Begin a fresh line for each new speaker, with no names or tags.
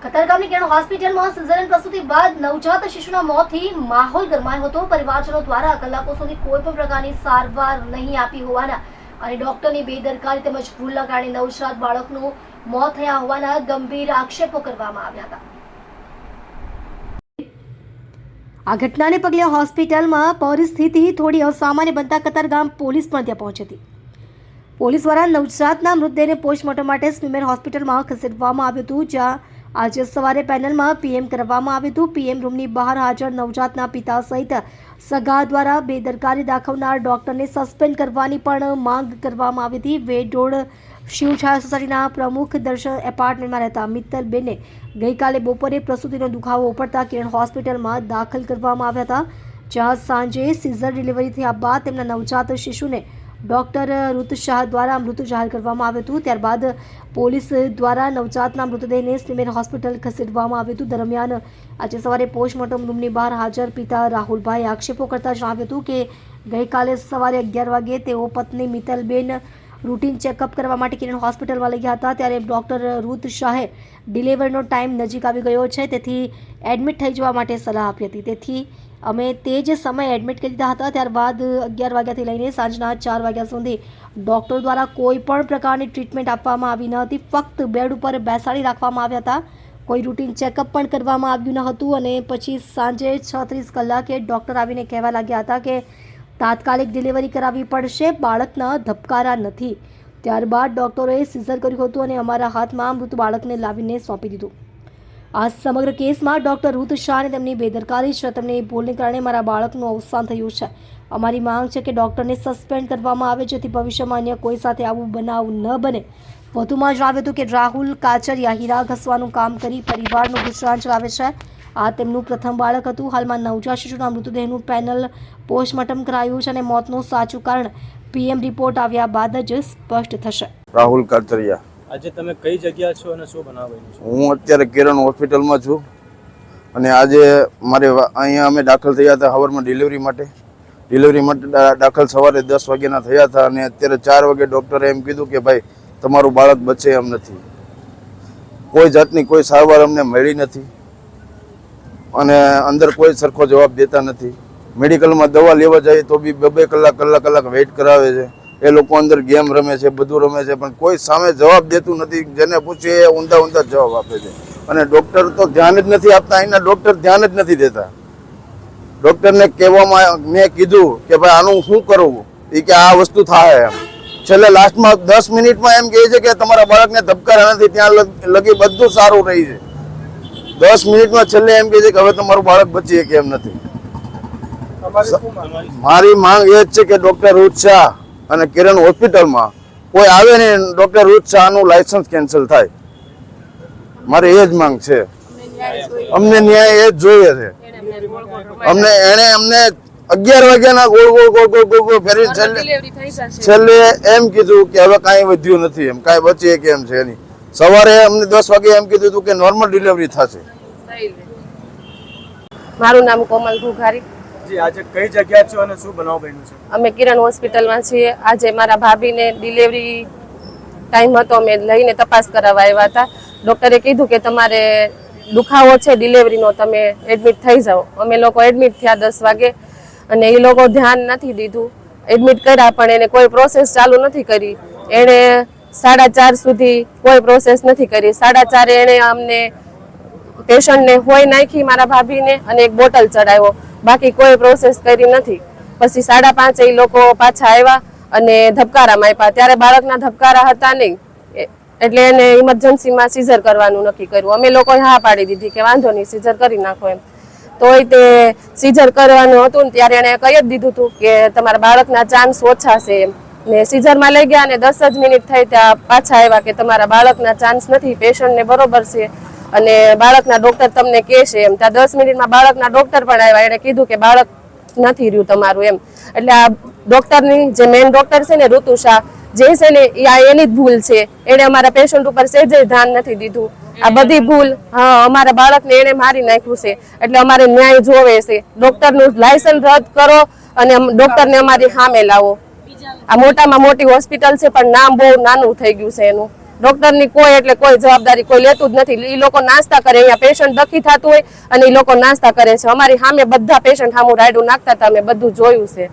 કતારગામની કિરણ હોસ્પિટલમાં સિઝેરિયન પ્રસૂતિ બાદ નવજાત શિશુના મોતથી માહોલ ગરમાયો હતો। પરિવારજનો દ્વારા કલાકો સુધી કોઈ પણ પ્રકારની સારવાર નહીં આપી હોવાના અને ડોક્ટરની બેદરકારી તેમજ ભૂલના કારણે નવજાત બાળકનું મોત થયા હોવાના ગંભીર આક્ષેપો કરવામાં આવ્યા હતા। આ ઘટનાને પગલે હોસ્પિટલમાં પરિસ્થિતિ થોડી અસામાન્ય બનતા કતારગામ પોલીસ પણ ત્યાં પહોંચી હતી। પોલીસ દ્વારા નવજાતના મૃતદેહને પોસ્ટમોર્ટમ માટે સ્વિમેર હોસ્પિટલમાં ખસેડવામાં આવ્યું હતું, જ્યાં આજે સવારે પેનલમાં પીએમ કરવામાં આવ્યું હતું। પીએમ રૂમની બહાર હાજર નવજાતના પિતા સહિત સગા દ્વારા બેદરકારી દાખવનાર ડોક્ટરને સસ્પેન્ડ કરવાની પણ માંગ કરવામાં આવી હતી। વેડ રોડ શિવછાયા સોસાયટીના પ્રમુખ દર્શન એપાર્ટમેન્ટમાં રહેતા મિત્તલબેને ગઈકાલે બપોરે પ્રસૂતિનો દુખાવો ઉપડતા કિરણ હોસ્પિટલમાં દાખલ કરવામાં આવ્યા હતા, જ્યાં સાંજે સીઝર ડિલિવરી થયા બાદ તેમના નવજાત શિશુને ડોક્ટર રુત શાહ દ્વારા મૃત જાહેર કરવામાં આવ્યું હતું। ત્યારબાદ પોલીસ દ્વારા નવજાતના મૃતદેહને સ્વિમેર હોસ્પિટલ ખસેડવામાં આવ્યું હતું। દરમિયાન આજે સવારે પોસ્ટમોર્ટમ રૂમની બહાર હાજર પિતા રાહુલભાઈએ આક્ષેપો કરતા જણાવ્યું હતું કે ગઈકાલે સવારે 11 વાગે તેઓ પત્ની મિત્તલબેન રૂટીન ચેકઅપ કરવા માટે કિરણ હોસ્પિટલમાં લઈ ગયા હતા, ત્યારે ડોક્ટર રુત શાહે ડિલિવરીનો ટાઈમ નજીક આવી ગયો છે તેથી એડમિટ થઈ જવા માટે સલાહ આપી હતી। તેથી અમે તે જ સમયે એડમિટ કરી દીધા હતા। ત્યારબાદ 11 વાગ્યાથી લઈને સાંજના 4 વાગ્યા સુધી ડૉક્ટર દ્વારા કોઈ પણ પ્રકારની ટ્રીટમેન્ટ આપવામાં આવી ન હતી। ફક્ત બેડ ઉપર બેસાડી રાખવામાં આવ્યા હતા, કોઈ રૂટીન ચેકઅપ પણ કરવામાં આવ્યું ન હતું અને પછી સાંજે 6:30 કલાકે ડૉક્ટર આવીને કહેવા લાગ્યા હતા કે તાત્કાલિક ડિલિવરી કરાવવી પડશે, બાળકના ધબકારા નથી। ત્યારબાદ ડૉક્ટરોએ સિઝર કર્યું હતું અને અમારા હાથમાં મૃત બાળકને લાવીને સોંપી દીધું। આ સમગ્ર કેસમાં ડોક્ટર રુત શાહને તેમની બેદરકારી છે, તેમની ભૂલને કારણે મારા બાળકનું અવસાન થયું છે। અમારી માંગ છે કે ડોક્ટરને સસ્પેન્ડ કરવામાં આવે જેથી ભવિષ્યમાં અન્ય કોઈ સાથે આવું બનાવ ન બને। વધુમાં જણાવ્યું હતું કે રાહુલ કાચરિયા હીરા ઘસવાનું કામ કરી પરિવારનું ગુજરાન ચલાવે છે। આ તેમનું પ્રથમ બાળક હતું। હાલમાં નવજાત શિશુના મૃતદેહનું પેનલ પોસ્ટમોર્ટમ કરાયું છે અને મોતનું સાચું કારણ પીએમ રિપોર્ટ આવ્યા બાદ જ સ્પષ્ટ થશે।
રાહુલ કાચરિયા।
આજે તમે કઈ જગ્યા છો અને શું બનાવેલું છે?
હું અત્યારે કિરણ હોસ્પિટલમાં છું અને આજે મારે અહીંયા અમે દાખલ થયા હતા સવારમાં ડિલિવરી માટે દાખલ સવારે 10 વાગ્યાના થયા હતા અને અત્યારે 4 વાગે ડૉક્ટરે એમ કીધું કે ભાઈ તમારું બાળક બચે એમ નથી। કોઈ જાતની કોઈ સારવાર અમને મળી નથી અને અંદર કોઈ સરખો જવાબ દેતા નથી। મેડિકલમાં દવા લેવા જાય તો બી 2 કલાક વેઇટ કરાવે છે। એ લોકો અંદર ગેમ રમે છે, બધું રમે છે, પણ કોઈ સામે જવાબ દેતું નથી। જેને પૂછીએ એ ઊંધા જવાબ આપે છે અને ડૉક્ટર તો ધ્યાન જ નથી આપતા। અહીંના ડૉક્ટર ધ્યાન જ નથી દેતા। ડૉક્ટરને કહેવામાં મેં કીધું કે ભાઈ આનું શું કરવું, એ કે આ વસ્તુ થાય એમ। છેલ્લે લાસ્ટમાં 10 મિનિટમાં એમ કહે છે કે તમારા બાળકને ધબકારા નથી, ત્યાં લગી બધું સારું રહી છે। 10 મિનિટમાં છેલ્લે એમ કહે છે કે હવે તમારું બાળક બચી કે એમ નથી। મારી માંગ એ જ છે કે ડૉક્ટર રુત શાહ અને કિરણ હોસ્પિટલમાં કોઈ આવે ને ડૉક્ટર રુત શાહનું લાયસન્સ કેન્સલ થાય। મારી એ જ માંગ છે। અમને ન્યાય એ જ જોઈએ છે। અમને 11 વાગ્યાના ગોળ ફેરી છેલ્લે એમ કીધું કે હવે કાંઈ વધ્યું નથી, એમ કાંઈ બચે કે એમ છે નહીં। સવારે અમને 10 વાગે એમ કીધું હતું કે નોર્મલ ડિલિવરી થશે।
મારું નામ કોમલ ઘુઘારી।
જી, આજે કઈ જગ્યા છો અને શું બનાવ બન્યું છે?
અમે કિરણ હોસ્પિટલમાં છીએ। આજે મારા ભાભીને ડિલિવરી ટાઈમ હતો, અમે લઈને તપાસ કરાવવા આવ્યા હતા। ડૉક્ટરે કીધું કે તમારે દુખાવો છે ડિલિવરીનો, તમે એડમિટ થઈ જાઓ। અમે લોકો એડમિટ થયા 10 વાગે અને એ લોકો ધ્યાન નથી દીધું। એડમિટ કર્યા પણ એને કોઈ પ્રોસેસ ચાલુ નથી કરી। એણે 4:30 સુધી કોઈ પ્રોસેસ નથી કરી। 4:30 એણે અમને પેશન્ટને હોય નાખી મારા ભાભીને અને એક બોટલ ચડાવ્યો, બાકી કોઈ પ્રોસેસ કરી નથી। પછી 5:30 એ લોકો પાછા આવ્યા અને ધબકારામાં આપ્યા, ત્યારે બાળકના ધબકારા હતા નહીં, એટલે એને ઇમરજન્સીમાં સીઝર કરવાનું નક્કી કર્યું। અમે લોકોએ હા પાડી દીધી કે વાંધો નહીં, સીઝર કરી નાખો એમ। તોય તે સીઝર કરવાનું હતું ને ત્યારે એણે કહી જ દીધું હતું કે તમારા બાળકના ચાન્સ ઓછા છે એમ, ને સીઝરમાં લઈ ગયા અને 10 જ મિનિટ થઈ ત્યાં પાછા આવ્યા કે તમારા બાળકના ચાન્સ નથી, પેશન્ટને બરોબર છે અને બાળકના ડૉક્ટર તમને કહેશે એમ। ત્યાં 10 મિનિટમાં બાળકના ડૉક્ટર પણ આવ્યા, એણે કીધું કે બાળક નથી રહ્યું તમારું એમ। એટલે આ ડૉક્ટરની જે મેઇન ડૉક્ટર છે ને ઋતુ શાહ જે છે ને એની જ ભૂલ છે। એણે અમારા પેશન્ટ ઉપર સહેજે ધ્યાન નથી દીધું। આ બધી ભૂલ અમારા બાળકને એણે મારી નાખ્યું છે, એટલે અમારે ન્યાય જોવે છે। ડૉક્ટરનું લાયસન્સ રદ કરો અને ડૉક્ટરને અમારી સામે લાવો। આ મોટામાં મોટી હોસ્પિટલ છે પણ નામ બહુ નાનું થઈ ગયું છે એનું। ડોક્ટરની કોઈ એટલે કોઈ જવાબદારી કોઈ લેતું જ નથી. એ લોકો નાસ્તા કરે, અહીંયા પેશન્ટ દખી થતું હોય અને એ લોકો નાસ્તા કરે છે. અમારી સામે બધા પેશન્ટ સામું રાયડું નાખતા હતા, અમે બધું જોયું છે.